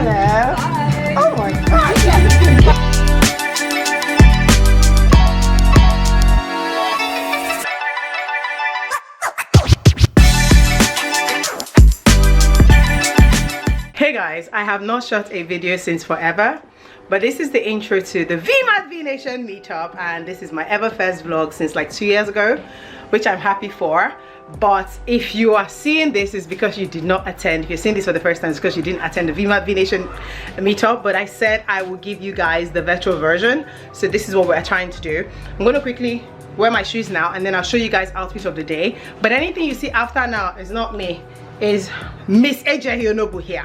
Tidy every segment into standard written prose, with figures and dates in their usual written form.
Hello. Hi. Oh my God. Hey guys, I have not shot a video since forever, but this is the intro to the V Nation meetup, and this is my ever first vlog since like 2 years ago, which I'm happy for. But if you are seeing this, it's because you did not attend. If you're seeing this for the first time, it's because you didn't attend the V Nation meetup. But I said I will give you guys the virtual version, so this is what we're trying to do. I'm going to quickly wear my shoes now, and then I'll show you guys outfit of the day. But anything you see after now is not me, is Miss AJ Hionobu here,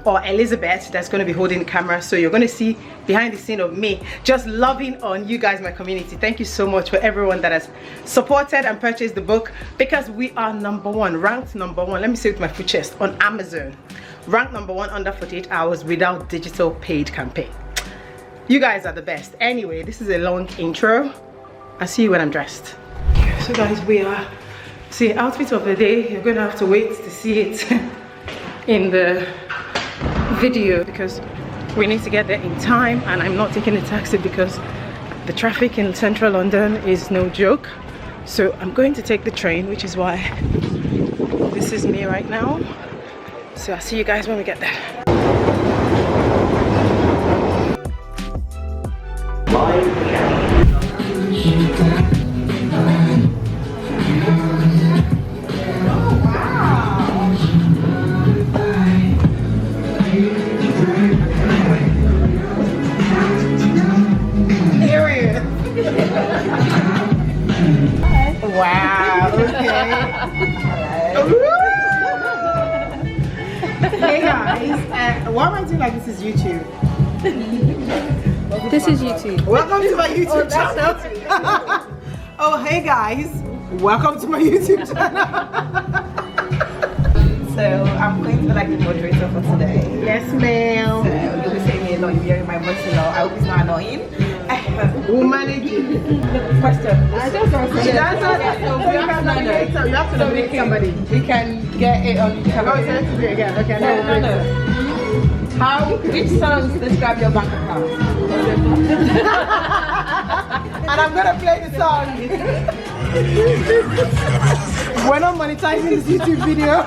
or Elizabeth, that's going to be holding the camera. So you're going to see behind the scene of me just loving on you guys, my community. Thank you so much for everyone that has supported and purchased the book, because we are #1, ranked #1, let me say it with my full chest, on Amazon, ranked #1 under 48 hours without digital paid campaign. You guys are the best. Anyway, this is a long intro. I'll see you when I'm dressed. So guys, we are, see, outfit of the day, you're gonna have to wait to see it in the video, because we need to get there in time, and I'm not taking a taxi because the traffic in central London is no joke. So I'm going to take the train, which is why this is me right now. So I'll see you guys when we get there. Wow, okay. Hey guys, why am I doing like this is YouTube? This is YouTube. Welcome to my YouTube channel. Oh, hey guys, welcome to my YouTube channel. So I'm going to be like the moderator for today. Yes, ma'am. So you'll be saying me a lot, you'll be hearing my voice a lot. I hope it's not annoying. We'll manage it. Question. You have to nominate somebody. We can get it on camera. Oh, so let's do it again. Okay, No. Which songs describe your bank account? And I'm gonna play the song. We're not monetizing this YouTube video.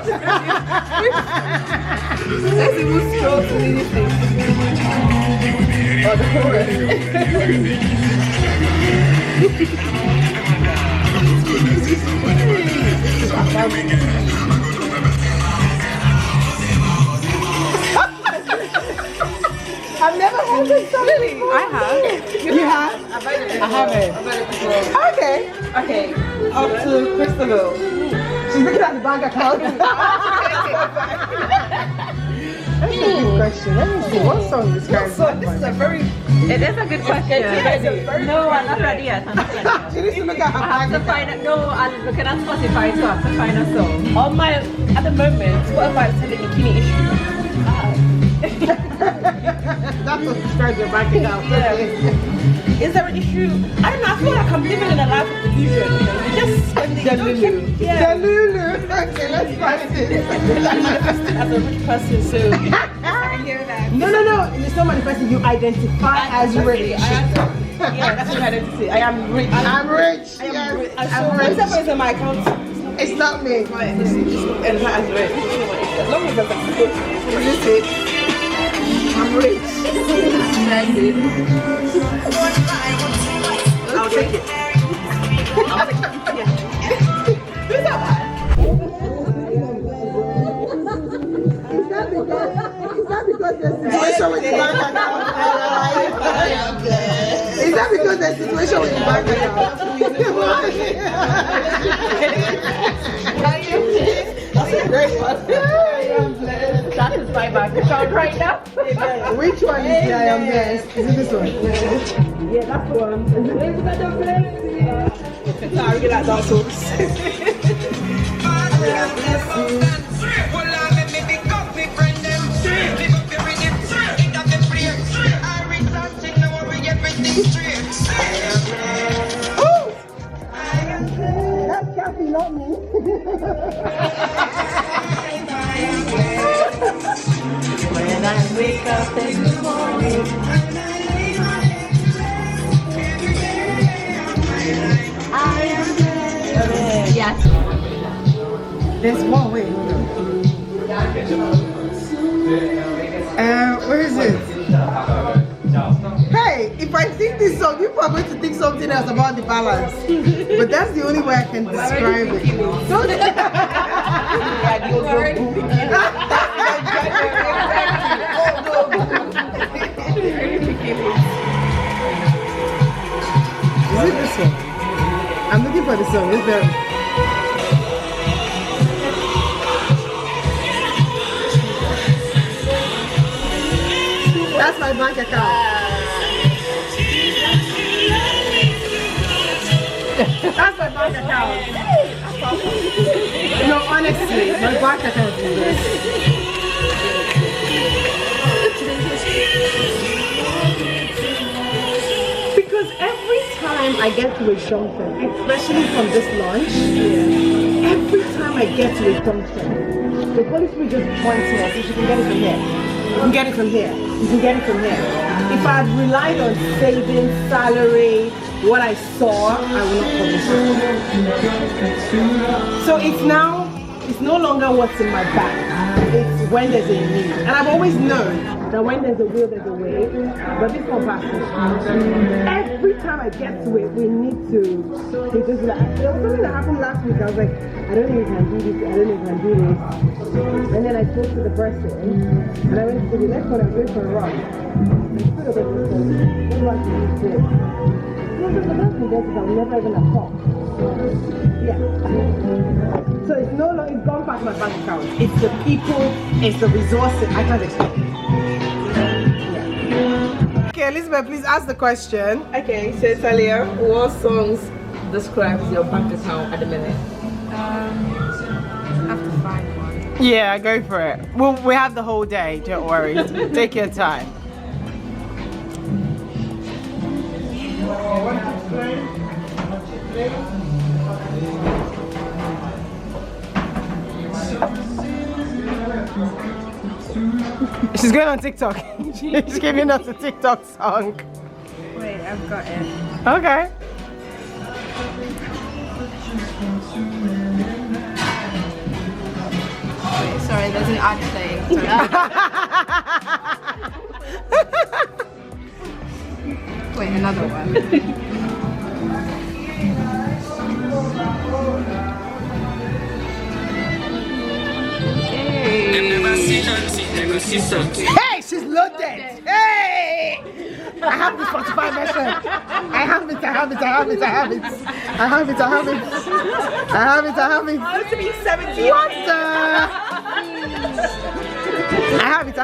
Let's even scroll to this thing. Oh, the chorus. I've never heard this song. Really? I have. You have? I haven't. Okay. Okay. Up to Christabel. She's looking at the bank account. That's a good question. Let me see. What song describes So this is a very... It is a good question. No, I'm not ready yet. I'm not ready yet. She needs to look at her I have bank to find account. it. No, I'm looking at Spotify, so I have to find a song. On my, at the moment, Spotify is telling me kidney issue. That's what describes your bank account. Yeah. Is there an issue? I don't know. I feel like I'm living in a life of delusion. You know, you just Delulu. yeah. Delulu. Okay, let's find it. As a rich person, so I hear that. No. It's not manifesting. You identify as rich. yeah, that's my identity. I am rich. I'm rich. I am Yes, rich. I'm Whatever rich. is in my account, It's not me. just enter as rich. As long as there's a good. Is it? I'm rich. I'll take it. Is that because the situation with the bank account? That's a great one. That is my bank account right now. Which one is the I am blessed? Is it this one? Yeah, that's the one. I really like that That's Kathy, not me. When I wake up in the morning. I am there. Yes. There's one way. Hold on. Where is it? Hey, if I sing this song, people are going to think something else about the balance. But that's the only way I can describe it. Don't Is it this one? I'm looking for the song. Is there? That's my bank account. That's my bank account. No, honestly, my bank account is this. Because every time I get to a junction, especially from this launch, every time I get to a junction, the police will just point to us. You can get it from here. You can get it from here. You can get it from here. If I had relied on saving, salary, what I saw, I would not publish it. So it's no longer what's in my bag. It's when there's a need. And I've always known that when there's a will, there's a way. But this one every time I get to it, we need to. They just like, there was something that happened last week. I was like, I don't know if I can do this. I don't know if I can do this. And then I spoke to the person, and I went to the next one. I was going for a run. I stood up and said, what do I do this? No, the best thing is I'm never even a talk. Yeah. So it's no longer, it's gone past my bank account. It's the people, it's the resources. I can't explain. Yeah. Okay, Elizabeth, please ask the question. Okay, so Talia, what songs describes your bank account at the minute? I have to find one. Yeah, go for it. We have the whole day, don't worry. Take your time. She's going on TikTok. She's giving us a TikTok song. Wait, I've got it. Okay. Wait, sorry, there's an ad playing. Wait, another one. Hey, she's loaded. Hey, I have the Spotify version. I have it. I want to be 70. What the? I have it.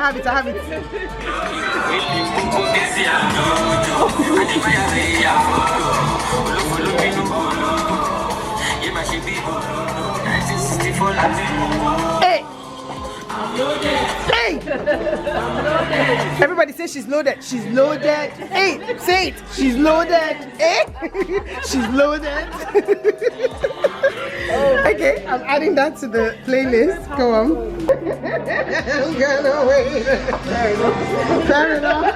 Hey! Hey! Everybody says she's loaded. She's loaded. Hey, say it. She's loaded. Hey! She's loaded. Okay, I'm adding that to the playlist. Go on. I'm gonna wait. Fair enough.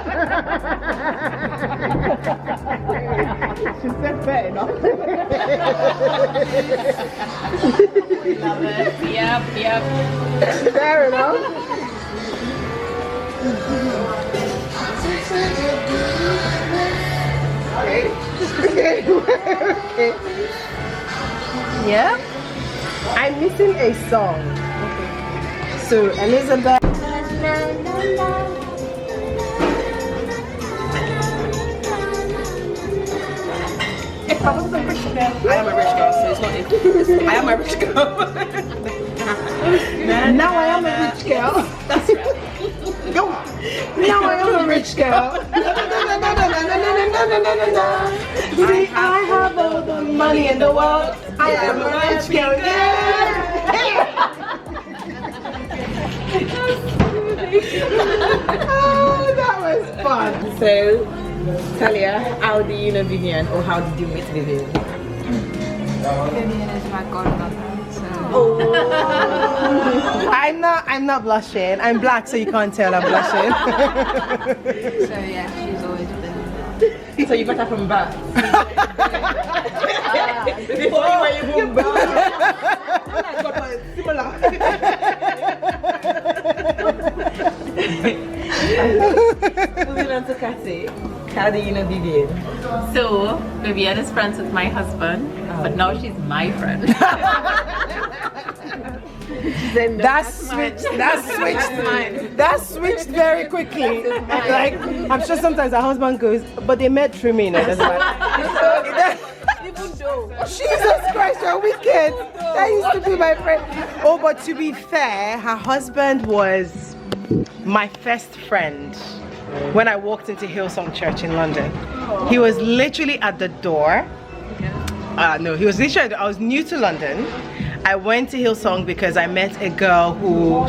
She said fair enough. Love it. Yep. Fair enough. Okay. Yeah? I'm missing a song. Okay. So, Elizabeth. If I wasn't a rich girl, I am a rich girl, so it's not if. I am a rich girl. Now I am a rich girl. That's right. Go on. Now I am a rich girl. I have all the money in the world. I am a rich girl. Oh, that was fun. So, Talia, how do you know Vivian, or how did you meet Vivian? Vivian is my godmother, so I'm not blushing. I'm black, so you can't tell I'm blushing. So yeah, she's always been. So you got her from back. Before you were even back. Similar. Moving on to Cassie. How do you know Vivian? So Vivian is friends with my husband, but now she's my friend. That switched very quickly. Like, I'm sure sometimes her husband goes, but they met through me, you know, that's why. Even though. Jesus Christ, you're wicked. That used to be my friend. Oh, but to be fair, her husband was my first friend when I walked into Hillsong Church in London. He was literally at the door. No, he was literally, I was new to London. I went to Hillsong because I met a girl who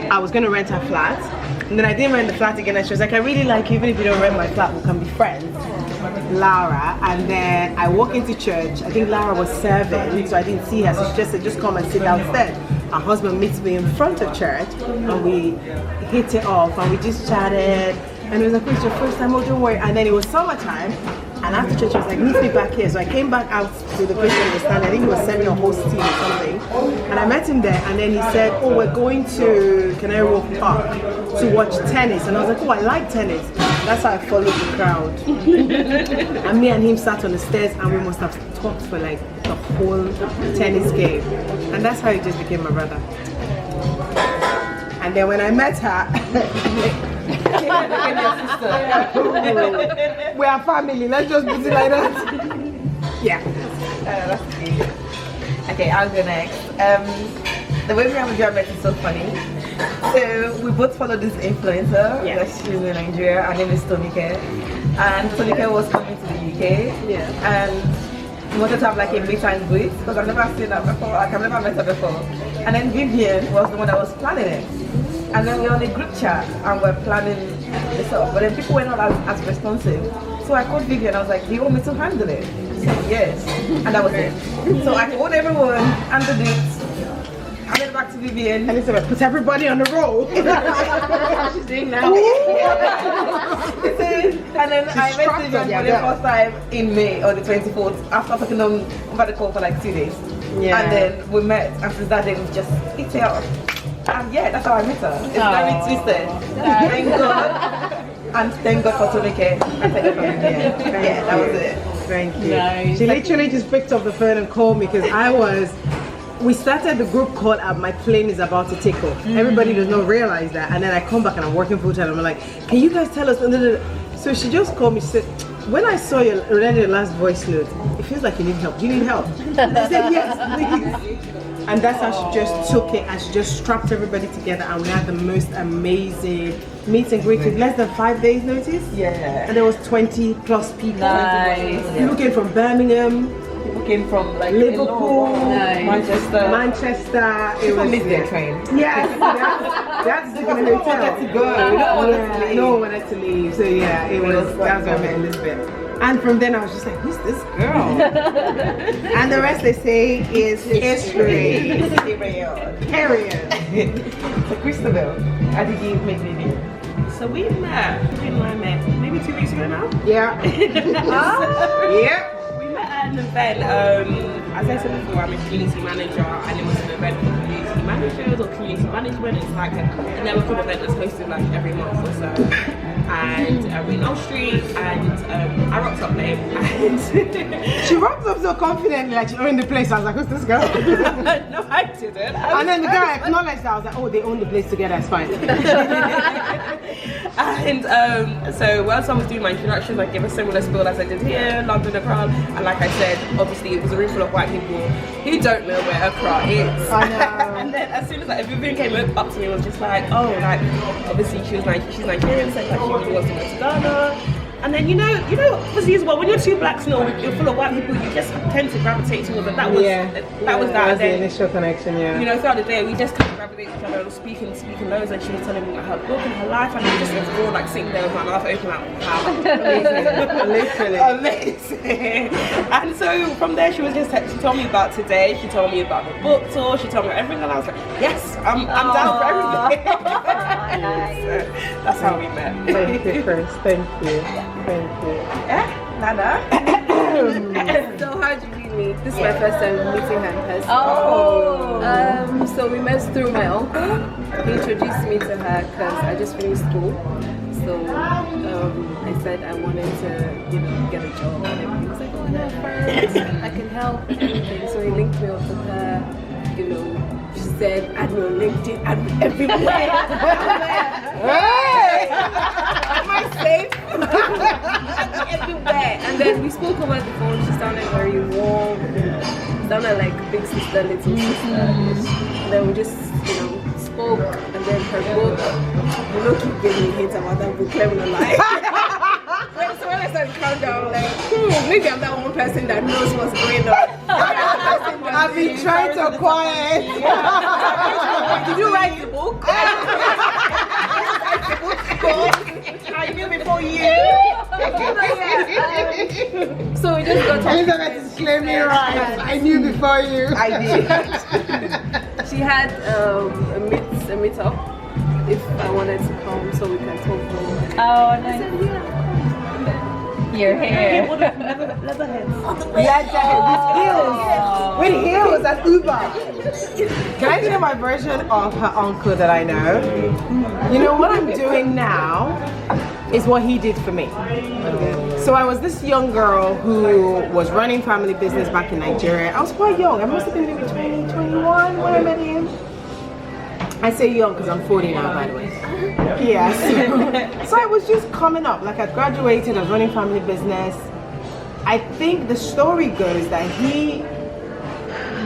I was gonna rent her flat. And then I didn't rent the flat again, and she was like, I really like you, even if you don't rent my flat, we can be friends. Laura. And then I walk into church, I think Laura was serving, so I didn't see her, so she just said, just come and sit downstairs. Her husband meets me in front of church, and we hit it off, and we just chatted, and it was like, it's your first time, oh don't worry. And then it was summertime, and after church I was like, meet me back here. So I came back out to the place where he was standing. I think he was serving a host tea or something, and I met him there, and then he said, oh, we're going to Canary Wharf Park to watch tennis. And I was like, oh, I like tennis. That's how I followed the crowd. And me and him sat on the stairs, and we must have talked for like the whole tennis game. And that's how he just became my brother. And then when I met her, we are family, let's just put it like that. Yeah. That's cute. Okay, I'll go next. The way we have a drama is so funny. So we both follow this influencer. Yeah. She's in Nigeria. Her name is Tonike. And Tonike was coming to the UK. Yeah. And we wanted to have like a meet and greet because I've never seen her before. Like I've never met her before. And then Vivian was the one that was planning it. And then we were on a group chat and we're planning this up. But then people were not as responsive. So I called Vivian. I was like, do you want me to handle it? She said yes. And that was it. So I called everyone, handled it. I went back to Vivian. And Elizabeth, put everybody on the roll. She's doing now. And then I met Vivian for the first time in May or the 24th after talking over the call for like 2 days. Yeah. And then we met, and since that day we just hit it off. And yeah, that's how I met her. It's very twisted. Thank God. And thank God for Tonike. And thank God for Vivian. Yeah, that was it. Thank you. Nice. She literally just picked up the phone and called me because we started the group call and my plane is about to take off. Everybody does not realize that. And then I come back and I'm working full time. I'm like, can you guys tell us? So she just called me. She said, when I saw your last voice note, it feels like you need help. Do you need help? I said, yes, please. And that's how she just took it and she just strapped everybody together, and we had the most amazing meet and greet with less than 5 days notice. Yeah. And there was 20 plus people. Nice. People came from Birmingham, People came from like Liverpool, Nice. Manchester. It was missed their train. Yes, that's the hotel. wanted to go. We don't want to leave. No one wanted to leave. So yeah, it was. That's where I met Elizabeth. And from then I was just like, who's this girl? And the rest they say is history. Period. So Christabel, how did you meet Vivian? So we met, when I met, maybe 2 weeks ago now. Yeah. Yeah. We met at an event, as I said before, I'm a community manager, and it was an event for community managers or community management. It's like a networking event that's hosted like every month or so. And we're in Old Street, and I rocked up late, and She rocked up so confidently, like she owned the place. I was like, who's this girl? no, I didn't. And then the guy acknowledged that. I was like, oh, they own the place together, it's fine. And so whilst I was doing my introductions, I gave a similar spiel as I did here, London Accra, and like I said, obviously it was a room full of white people who don't know where Accra is. I know. And then as soon as like Vivian came up to me and was just like, oh, like obviously she's Nigerian, so like she really wants to go to Ghana. And then you know, obviously as well, when you're two blacks and all, you're full of white people, you just tend to gravitate towards it. That was that was the then, initial connection. Yeah. You know, throughout the day, we just kind of gravitate each other, speaking loads, and she was telling me about her book and her life, and we just all like sitting there with my mouth open, like, wow, Literally. Amazing. And so from there, she told me about today. She told me about the book tour. She told me everything, and I was like, yes, I'm down for everything. So that's how we met. Thank you, Chris. Thank you. Thank you. Nana. So how did we meet? This is my first time meeting her in person. Oh. So we met through my uncle. He introduced me to her because I just finished school. So I said I wanted to, get a job, and everything. He was like, oh, yeah, first I can help and everything. So he linked me up with her. She said, add me on LinkedIn, add me everywhere. Hey! Am I safe? Everywhere. And then we spoke over the phone. She sounded very warm. Sounded like big sister, little sister. And then we just, spoke. And then her book, keep giving me hints about that book. Let me not lie. So when I started to count down, like, maybe I'm that one person that knows what's going on. I've been trying to acquire it. Did you write the book? I knew before you. So we just got talking. Elizabeth is claiming right. I knew before you. I did. She had a meetup if I wanted to come so we can talk more. Oh, nice. I said, yeah. Your hair. Yeah, with heels at Uber. Can I share my version of her uncle that I know? You know what I'm doing now is what he did for me. So I was this young girl who was running family business back in Nigeria. I was quite young. I must have been maybe 20, 21 when I met him. I say young because I'm 40 now, by the way. Yes. So I was just coming up. Like, I graduated, I was running family business. I think the story goes that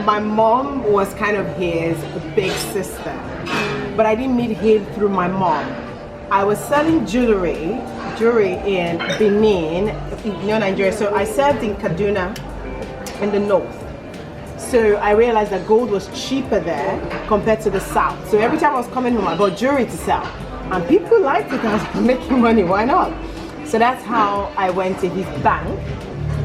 my mom was kind of his big sister, but I didn't meet him through my mom. I was selling jewelry in Benin, Nigeria. So I served in Kaduna in the north. So I realized that gold was cheaper there compared to the south. So every time I was coming home, I bought jewelry to sell. And people liked it. I was making money, why not? So that's how I went to his bank.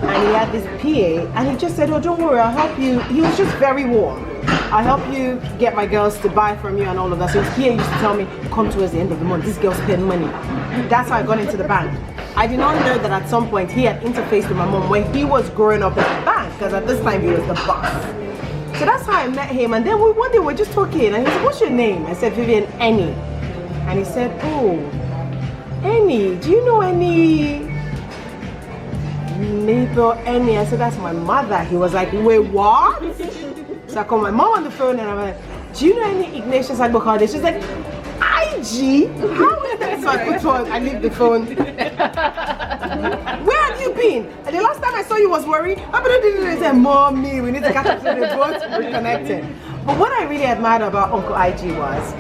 And he had this PA, and he just said, oh, don't worry, I'll help you. He was just very warm. I'll help you get my girls to buy from you and all of that. So his PA used to tell me, come towards the end of the month, these girls spend money. That's how I got into the bank. I did not know that at some point he had interfaced with my mom when he was growing up in the bank, because at this time he was the boss. So that's how I met him. And then one day we were just talking, and he said, what's your name? I said, Vivian Annie. And he said, oh, Annie, do you know any neighbor Annie? I said, that's my mother. He was like, wait, what? So I called my mom on the phone, and I'm like, do you know any Ignatius Agbokade? She's like, IG? How is that? So I put on, I leave the phone. Where have you been? And the last time I saw you was worried. I said, Mommy, we need to catch up to the boat. We're connected. But what I really admired about Uncle IG was,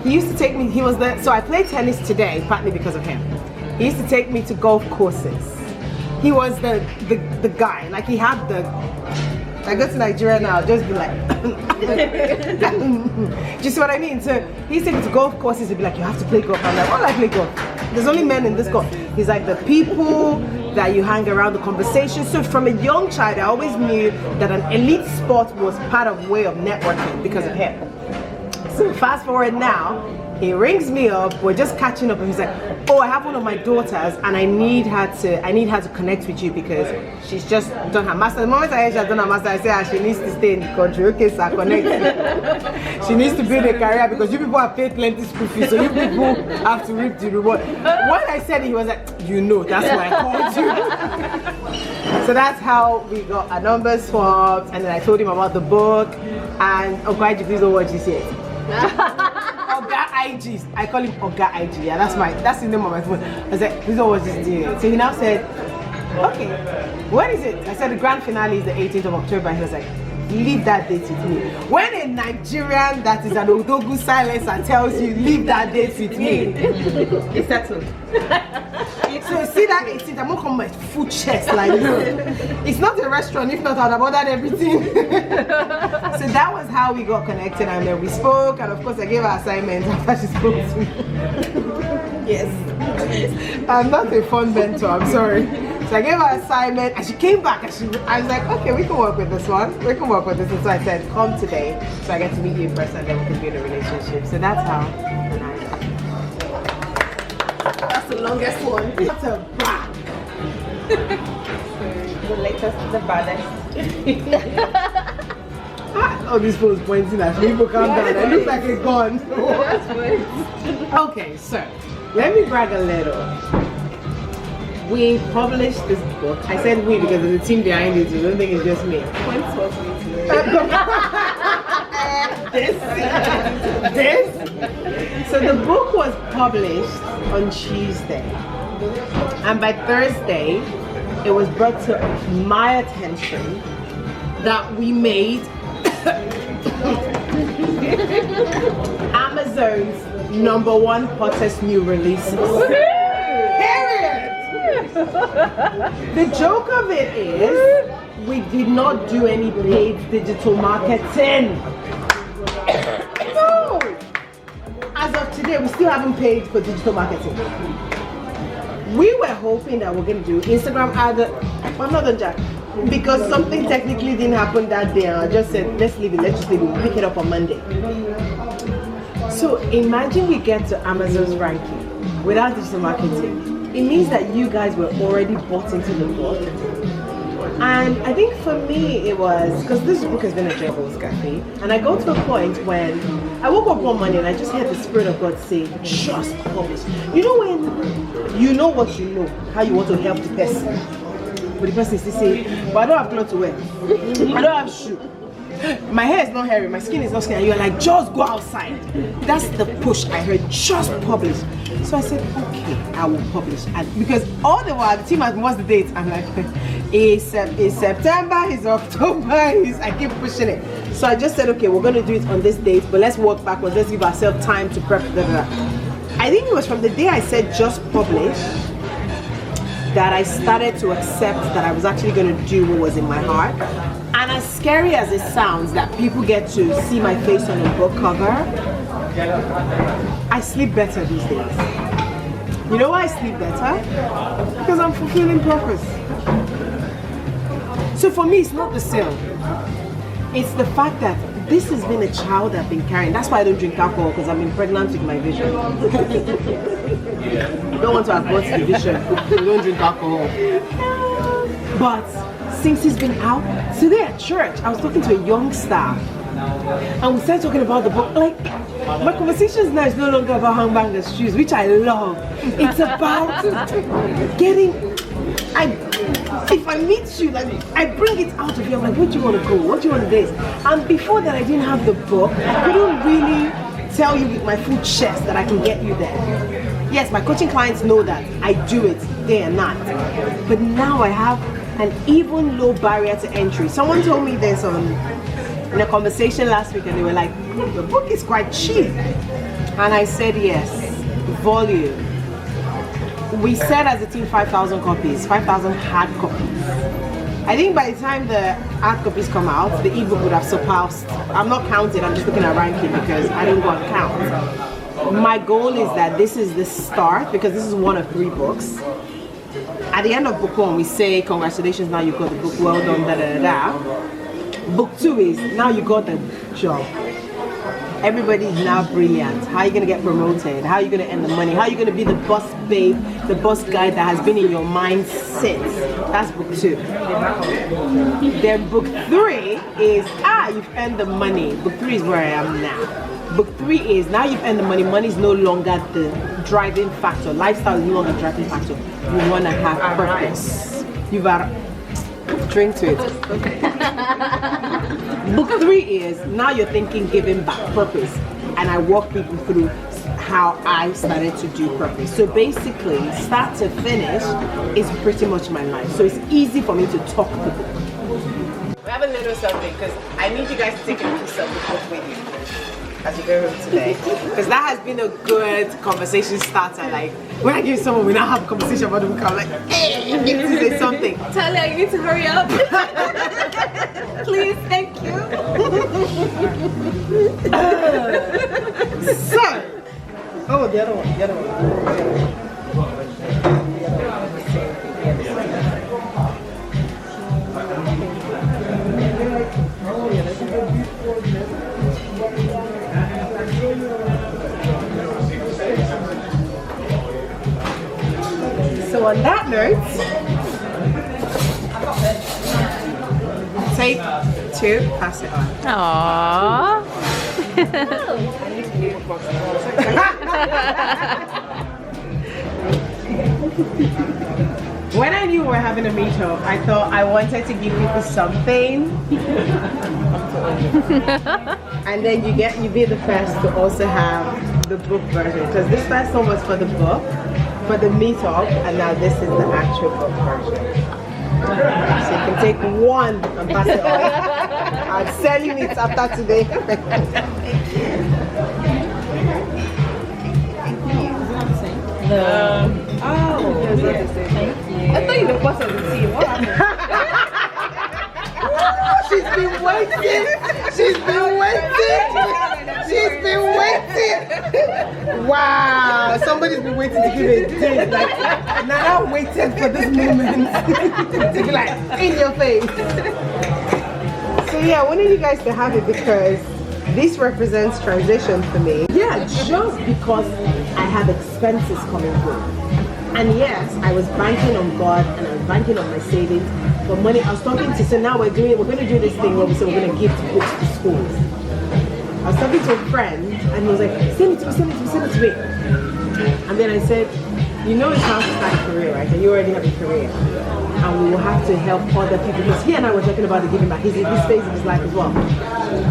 he used to take me, so I play tennis today, partly because of him. He used to take me to golf courses. He was the guy, like he had I go to Nigeria now, just be like, do you see what I mean? So he's taking to golf courses, he'd be like, you have to play golf. I'm like, oh, I play golf. There's only men in this golf. He's like, the people that you hang around, the conversation. So from a young child, I always knew that an elite sport was part of way of networking because of him. So fast forward now, he rings me up, we're just catching up, and he's like, oh, I have one of my daughters and I need her to connect with you because she's just done her master. The moment I hear she has done her master, I say, she needs to stay in the country. Okay, so I connect. She needs to build a career because you people have paid plenty school fees, so you people have to reap the reward. When I said it, he was like, that's why I called you. So that's how we got our numbers swapped, and then I told him about the book, and Oga IG, please don't watch this yet. Oga IG, I call him Oga IG. Yeah, that's the name of my phone. I said, please don't watch this deal. So he now said, okay, when is it? I said the grand finale is the 18th of October. He was like, leave that date with me. When a Nigerian that is an Odogu silencer tells you leave that date with me, it's settled. So see that exit, I'm not coming my food chest like this. It's not a restaurant, if not I'd have ordered everything. So that was how we got connected, and then we spoke, and of course I gave her assignments after she spoke to me. Yes. I'm not a fun mentor, I'm sorry. So I gave her assignment, and she came back, and I was like, okay, we can work with this one. We can work with this. And so I said, come today, so I get to meet you in person, and then we can be in a relationship. So that's how. That's the longest one. That's a brag. The latest, the baddest. All these phones pointing at me, people calm down. It looks like a gun. That's fine. Okay, so let me brag a little. We published this book. I said we because there's a team behind it, so I don't think it's just me. This. So the book was published on Tuesday, and by Thursday, it was brought to my attention that we made Amazon's #1 hottest new releases. Period. The joke of it is, we did not do any paid digital marketing. No. As of today, we still haven't paid for digital marketing. We were hoping that we're going to do Instagram ad. I'm not done, Jack. Because something technically didn't happen that day, and I just said, let's leave it, let's just leave it, we'll pick it up on Monday. So imagine we get to Amazon's ranking without digital marketing. It means that you guys were already bought into the book. And I think for me it was, because this book has been a Devil's Cafe, and I got to a point when I woke up one morning and I just heard the Spirit of God say, just publish. You know when you know what you know, how you want to help the person, but the person still say, but I don't have clothes to wear, I don't have shoes, my hair is not hairy, my skin is not skin, and you're like, just go outside. That's the push I heard, just publish. So I said, okay, I will publish. And because all the while the team has, what's the date? I'm like, it's September, it's October, I keep pushing it. So I just said, okay, we're going to do it on this date, but let's work backwards, let's give ourselves time to prep. I think it was from the day I said just publish that I started to accept that I was actually going to do what was in my heart. And as scary as it sounds that people get to see my face on a book cover, I sleep better these days. You know why I sleep better? Because I'm fulfilling purpose. So for me, it's not the sale. It's the fact that this has been a child I've been carrying. That's why I don't drink alcohol, because I've been pregnant with my vision. You don't want to abort the vision, you don't drink alcohol. But since he's been out, today at church, I was talking to a young staff, and we started talking about the book. Like, my conversations now is no longer about handbangers shoes, which I love. It's about getting, if I meet you, like, I bring it out of you. I'm like, where do you want to go? What do you want to do? And before that, I didn't have the book. I couldn't really tell you with my full chest that I can get you there. Yes, my coaching clients know that I do it day and night. But now I have an even low barrier to entry. Someone told me this in a conversation last week, and they were like, the book is quite cheap. And I said, yes, volume. We said as a team 5,000 copies, 5,000 hard copies. I think by the time the hard copies come out, the ebook would have surpassed. I'm not counting, I'm just looking at ranking because I don't go and count. My goal is that this is the start, because this is one of 3 books. At the end of book 1, we say, congratulations, now you've got the book, well done, da da da. Book 2 is, now you got the job. Everybody is now brilliant. How are you going to get promoted? How are you going to earn the money? How are you going to be the boss babe, the boss guy that has been in your mind since? That's book 2. Then book 3 is, you've earned the money. Book 3 is where I am now. Book 3 is, now you've earned the money. Money is no longer the driving factor. Lifestyle is no longer the driving factor. You want to have purpose. You've got drink to it. Okay. Book 3 is, now you're thinking giving back, purpose. And I walk people through how I started to do purpose. So basically, start to finish is pretty much my life. So it's easy for me to talk the book. We have a little something, because I need you guys to take a piece of the book with you. as we go home today. Because that has been a good conversation starter. Like, when I give someone, we now have a conversation about the week, I'm like, hey, you need to say something. Talia, you need to hurry up. Please, thank you. So, oh, the other one. So on that note, take 2, pass it on. Aww. When I knew we were having a meetup, I thought I wanted to give people something. And then you be the first to also have the book version. Because this first one was for the book, for the meetup, and now this is the actual book version. So you can take one and pass it on. I'm selling it after today. I thought you were part of the team. What happened? She's been waiting. She's been waiting. Wow. Somebody's been waiting to give a date. Like, Nana waited for this moment to be like, in your face. So yeah, I wanted you guys to have it because this represents transition for me. Yeah, just because I have expenses coming through. And yes, I was banking on God and I was banking on my savings for money. I was talking to, so now we're going to do this thing where we say we're going to give books to schools. I was talking to a friend and he was like, send it to me. And then I said, you know it's how to start a career, right? And you already have a career. And we will have to help other people. Because he and I were talking about the giving back. He's in this phase of his life as well.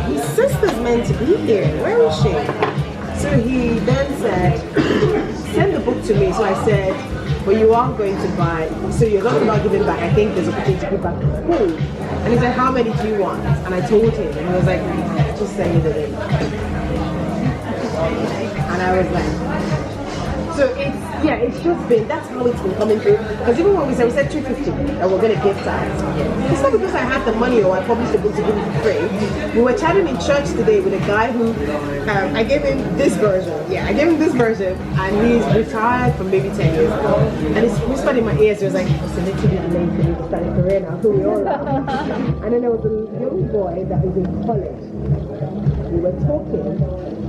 His sister's meant to be here. Where is she? So he then said, send the book to me. So I said, well, you are going to buy, so you're talking about giving back. I think there's a opportunity to give back to school. And he said, how many do you want? And I told him, and he was like, just send me the link. And I was like, so it's just been, that's how it's been coming through. Because even when we said 250 that we're going to give out, it's not because I had the money or I published the book to give it for free. We were chatting in church today with a guy who, I gave him this version. Yeah, I gave him this version and he's retired from maybe 10 years ago. And he's whispered in my ears, he was like, it's a little bit late for me to start a career now, so we all are. And then there was a young boy that is in college. We were talking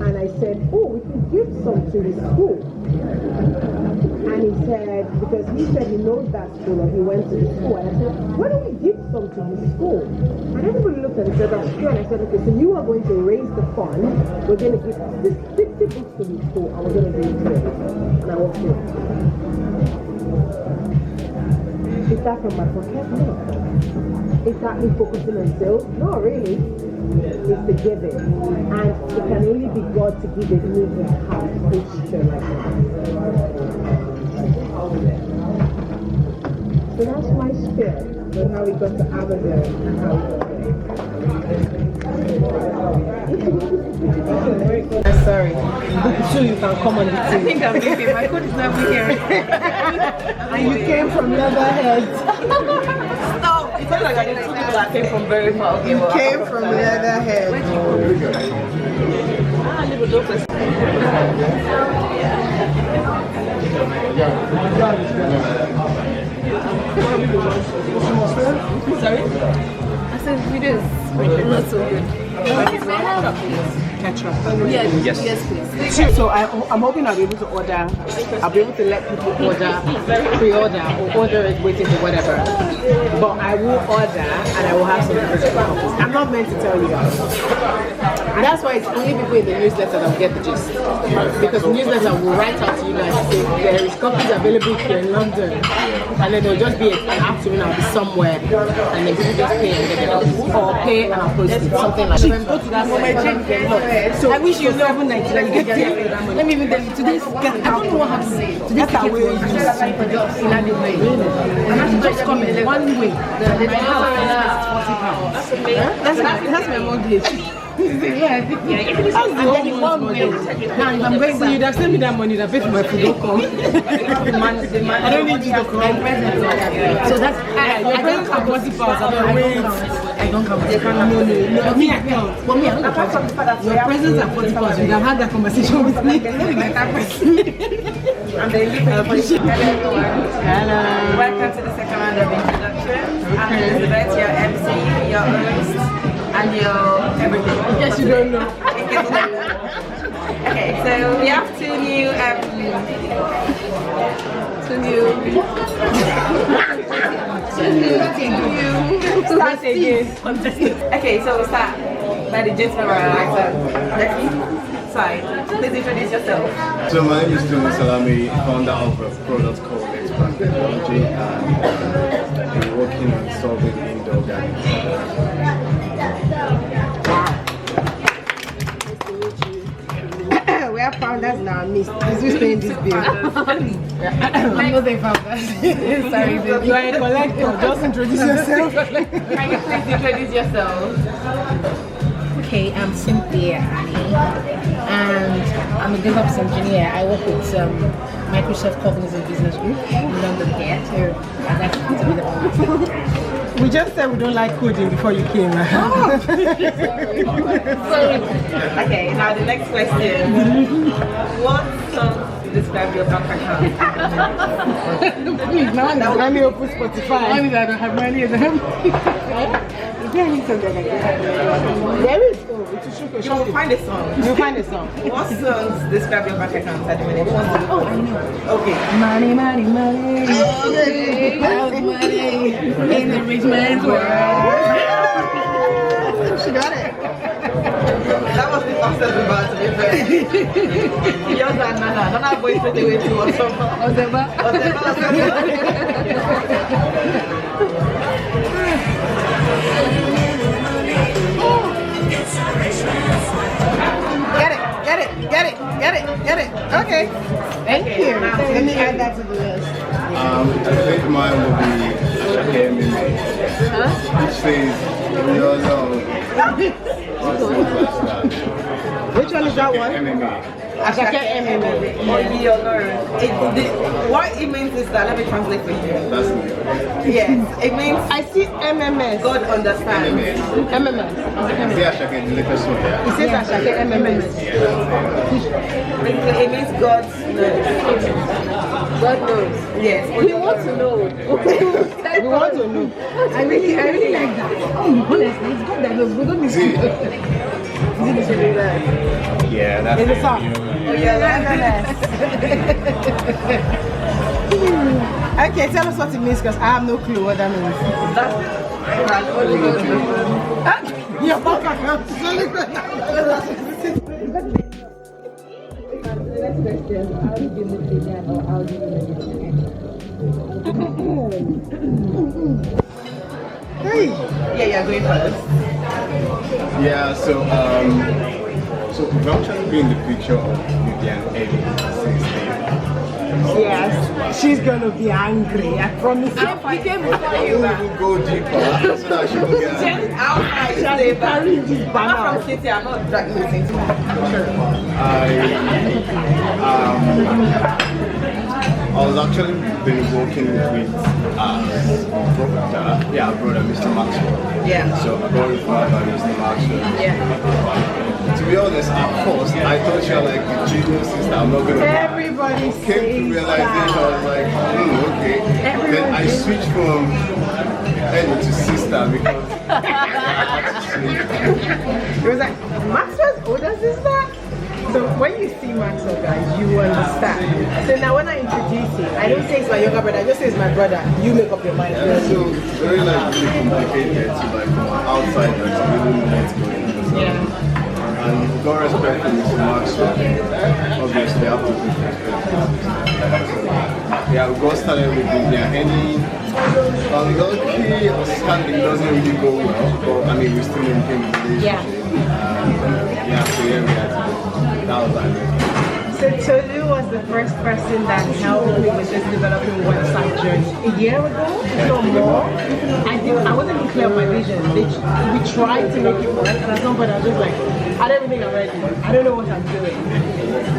and I said, oh, we could give some to his school. And he said, because he said he knows that school or he went to the school. And I said, why don't we give some to his school? And everybody looked at it and said, that's true. And I said, okay, so you are going to raise the fund. We're going to give 60 books to his school and we're going to do it today. And I walked in. Is that from my pocket? No. Is that me focusing on sales? Not really. It's the giving. And it can only be God to give it me in heart a picture like that. So that's my spirit on how we got to Amazon and how we got there. I'm sorry. Book 2, you can come on the team. I think I'm leaving. My code is not here. And you came from Leatherhead. Stop. It's not like I did 2 people that came from very far. Okay, You came from Leatherhead. I live with Douglas. Sorry? I said videos not so good. Ketchup. Yes, please. So I'm hoping I'll be able to order. I'll be able to let people order, pre-order, or order it waiting for whatever. But I will order and I will have some physical copies. I'm not meant to tell you guys. And that's why it's only people in the newsletter that will get the gist. Because the newsletter will write out to you guys and say there is copies available here in London. And then there'll just be an afternoon, I'll be somewhere and then people just pay and get the copies. Or pay and I'll post it. Something like that. So I wish you know when you get paid. Let me even tell you today's I don't know what happened. Today's ticket was and just come in one way. The house is £40. That's my mortgage. I'm going to you'd have sent me that money, that paid for my food, don't come. I don't need you to come. So that's, your presents are 40 pounds, I don't come. No, me I count. But me, I don't count. Your presents are 40 pounds, you'd have had that conversation with me. And then you hello everyone. Hello. Welcome to the second round of introduction. I'm Elizabeth, your MC, your host, and your everything. Yes, you don't know. Okay, so we have two new start again. Okay, so we start by the gentleman right. Sorry, please introduce yourself. So my name is Tony Salami, founder of a product called Expand Technology, and I'm working on solving indoor gardening problems. We are founders now, Miss. Is you staying this bill? I'm not a founder. Sorry, baby. You are a collector. Just introduce yourself. Can you please introduce yourself? Okay, I'm Cynthia Annie, and I'm a DevOps engineer. I work with Microsoft Cognizant Business Group in London here, so I'd like to be the one. We just said we don't like coding before you came. Okay, now the next question. What song describe your bank account? Please, now let me open Spotify. I don't have money in them. Is there any song that I can There is. You'll find a song. You'll find a song. What songs describe your bank account at the minute? Oh, I know. Okay. Money, money, money. Loud money in the rich man's world. She got it. That was the fastest we got to be fair. Yours and Nana. Nana going straight away to Osama. Get it. Okay. Thank you. Let me add that to the list. I think mine will be Ashake Mimi, which says, "Your love." Which one is that one? MMA. Ashake MMA. Or your learn. What it means is that, let me translate for you. That's me. Yes, it means I see MMS. God understands. MMS. See Ashake, the latest one, yeah? It says Ashake MMS. Basically, it means God knows. God knows. Yes. We want to know. We want to know. I really like that. Honestly, it's good that knows. We don't need to know. Yeah, that's In the it. song. Oh, yeah, Okay, tell us what it means because I have no clue what that means. that's only God knows. Your bank account is only good. Hey. Yeah, you're going first. Yeah, so we've actually been in the picture of Vivian Eddie since then. Yes, she's gonna be angry. I promise you. We came before you. We will go deeper so that she will get angry. I'll She has been carrying this I'm banner. from City, I'm not dragging this into I was actually been working with brother Mr. Maxwell. Yeah. So I got referred by Mr. Maxwell. Yeah. To be honest, at first I thought you were like the genius sister. I'm not gonna lie. Everybody Came to says realization, I was like, okay. Then I switched from Eddie to sister because It was like, Maxwell's older sister? So when you see Maxwell, guys, you understand. So now when I introduce him, I don't say it's my younger brother, I just say it's my brother. You make up your mind. so very like really complicated to like from outside to really know what's going on. So, and with all respect to Mr. Maxwell, obviously I have to give respect. So, yeah, we got started with Vivian Henny. Lucky, understanding doesn't really go well, but I mean we still maintain the relationship. Yeah, so yeah, we had to. That was like So Tolu was the first person that helped me with this developing website journey. A year ago, if not more, I wasn't clear on my vision. We tried to make it work, and at some point I was just like, I don't even think I'm ready. I don't know what I'm doing.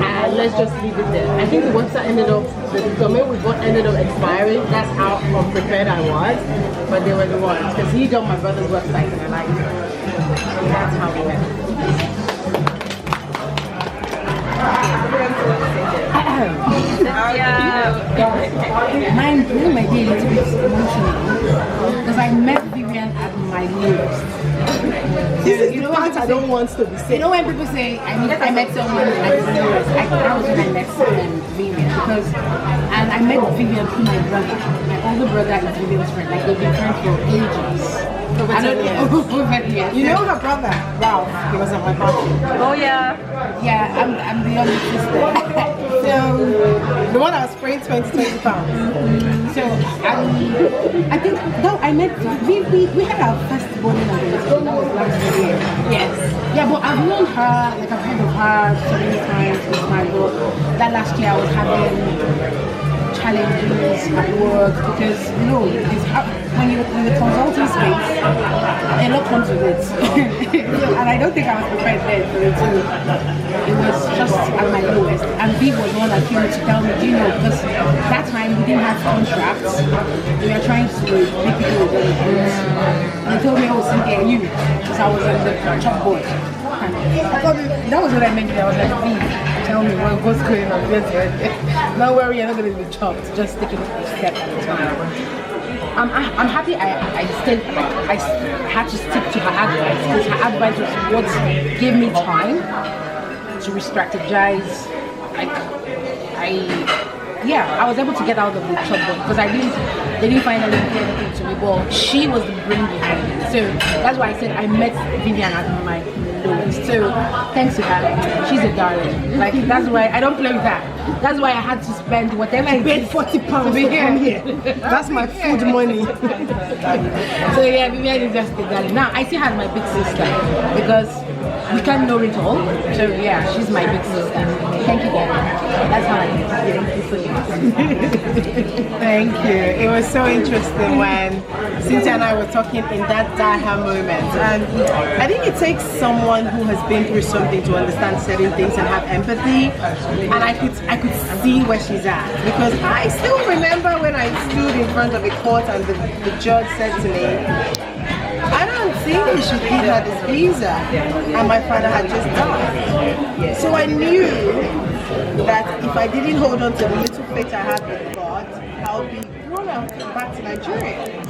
And let's just leave it there. I think the website ended up, the domain we bought ended up expiring. That's how unprepared I was. But they were the ones, because he done my brother's website and I liked it. So that's how we went. Mine blew my day a little bit emotional because I met Vivian at my lowest. You know what I don't want to be said. You know when people say I met someone at my lowest, that was when I met Vivian and I met Vivian through my brother. My older brother is Vivian's friend. Like they've been friends for ages. I don't know. You know her brother, Ralph, he was at my party. Oh yeah. Yeah, I'm the younger sister. So the one that was spraying 20 pounds. So I think no, I met we had our first bonding organization that was last year. Yes. Yeah, but I've known her, like I've heard of her so many times with my book. That last year I was having challenges at work because when you're in the consulting space, a lot comes with it. And I don't think I was prepared then for it too. It was just at my lowest. And Viv was the one that came to tell me, do you know, because that time we didn't have contracts. We were trying to make people with other groups. And they told me, oh, Cynthia, you, because I was on the chalkboard. That was what I meant. I was like, Viv, tell me what's going on. Don't worry, you're not going to be chopped. Just take it a step at a time. I'm happy I stayed, I had to stick to her advice because her advice was what gave me time to re-strategize. I was able to get out of the chalkboard because they didn't finally do anything to me, but she was the brain behind it. So that's why I said I met Vivian at my lowest. So thanks to her, she's a darling. Like that's why I don't play with her. That's why I had to spend whatever I paid 40 pounds to be here. That's my food money. So yeah, Vivian is just a darling. Now I see her as my big sister because we can't know it all. So yeah, she's my big sister. Thank you, Gabby. That's how I Thank you. It was so interesting when Cynthia and I were talking in that Daha moment. And I think it takes someone who has been through something to understand certain things and have empathy. And I could see where she's at. Because I still remember when I stood in front of a court and the judge said to me, I don't think you should give her this visa. And my father had just died. So I knew that if I didn't hold on to the little faith I had with God, I would be thrown out back to Nigeria.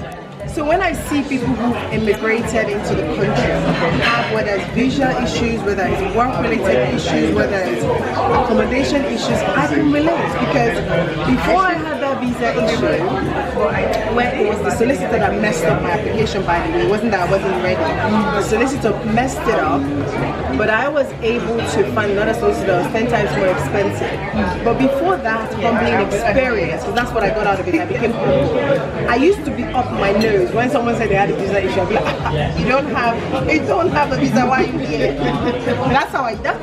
So when I see people who immigrated into the country have whether it's visa issues, whether it's work-related issues, whether it's accommodation issues, I can relate because before I had that visa issue, when it was the solicitor that messed up my application, by the way, it wasn't that I wasn't ready. The solicitor messed it up, but I was able to find another solicitor that was 10 times more expensive. But before that humbling experience, because that's what I got out of it, I became humble. I used to be up my nose. When someone said they had a visa issue, I'd be like, you don't have a visa, why are you here?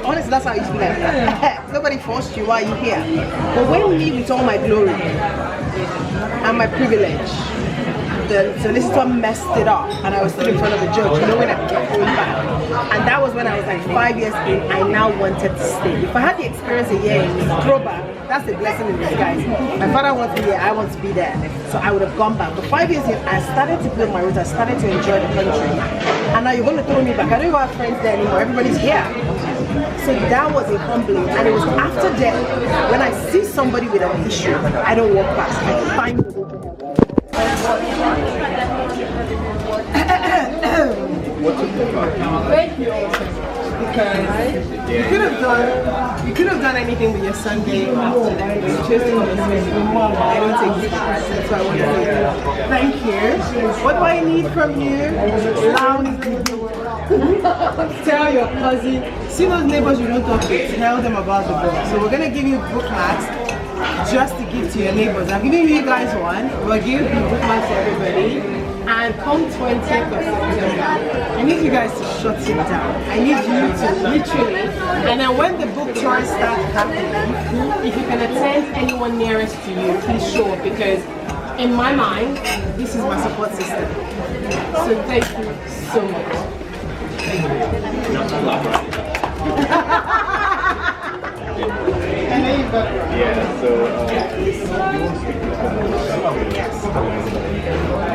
Honestly, that's how I used to live. Nobody forced you, why are you here? But when me with all my glory and my privilege, the solicitor messed it up and I was still in front of the judge knowing I could get going back. And that was when I was like 5 years in, I now wanted to stay. If I had the experience a year in throwback, that's a blessing in disguise. My father wants me here, I want to be there. So I would have gone back. But 5 years in, I started to build my roots, I started to enjoy the country. And now you're going to throw me back. I don't even have friends there anymore, everybody's here. So that was a humbling. And it was after that, when I see somebody with an issue, I don't walk past, I find the way to help. Because you could have done anything with your Sunday after that. You chose to come and say, I don't take it for granted, so I want to say thank you. What do I need from you? Tell your cousin. See those neighbors you don't talk to, tell them about the book. So we're gonna give you bookmarks just to give to your neighbors. I'm giving you guys one. We'll give you bookmarks to everybody. And come 20th of September, I need you guys to shut it down. I need you to literally, and then when the book tours start happening, if you can attend anyone nearest to you, please show up, because in my mind, this is my support system. So thank you so much. Yeah, so you want to speak to someone? Yes.